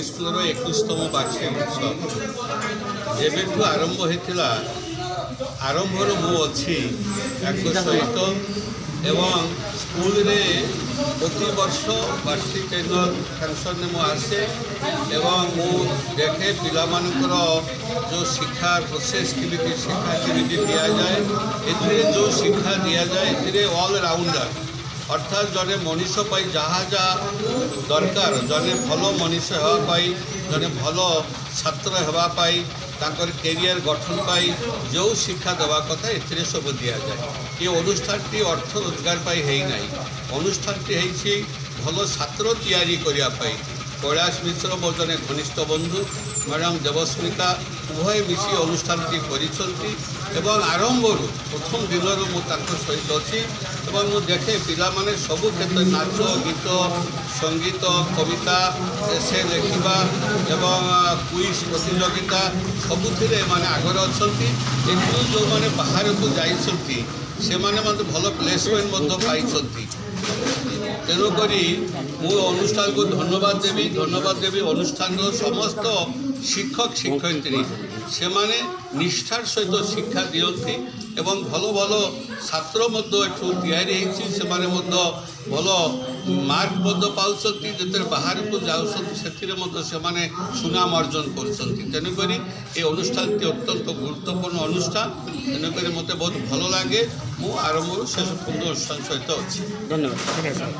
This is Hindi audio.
स्कूल 21तम वार्षिक उत्सव जेबेठू आरंभ होता आरंभर मु अच्छी सहित एवं स्कूल रे प्रति वर्ष वार्षिक एनुअल फंक्शन में आसे एवं मु देखे पिलामानकर जो शिक्षा प्रोसेस केमिति शिक्षा केमिति दिया जाए एथिरे जो शिक्षा दिया जाए एथिरे ऑल राउंडर अर्थात जड़े मनीष जहाँ जहाँ दरकार जड़े भल मनीष होगापाई जड़े भल छात्र होगापाई तांकर कैरियर गठन पाई जो शिक्षा देवा कथा एथिरे सब दिया जाए। ये अनुष्ठानटी अर्थ रोजगार पाई है नहीं अनुष्ठानटी है भल छात्र तैयारी करने कैलाश मिश्र मोर जने घनिष्ठ बंधु मैडम देवस्मिता उभय मिसी अनुष्ठानटी एवं आरंभर प्रथम दिन सहित अच्छी मु देखे पिला माने सबु क्षेत्र नाच गीत संगीत कविता एसे लिखा एवं क्विज प्रतियोगिता सबुथिरे माने आगर अच्छा जो माने बाहर को जाइछंती से माने मत भल प्लेसमेंट पाई तेणुक मु अनुष्ठान को धन्यवाद देवी अनुष्ठान समस्त शिक्षक शिक्षयित्री से माने निष्ठार सहित शिक्षा दियंती एवं भल भल छात्र तैयारी से भल मार्क पाँच जो बाहर को जाऊँ से सुनाम अर्जन करुक ये अनुष्ठान अत्यंत गुरुत्वपूर्ण अनुष्ठान तेणुक मत बहुत भल लगे मु आरंभ शेष अनुष्ठान सहित अच्छी। धन्यवाद।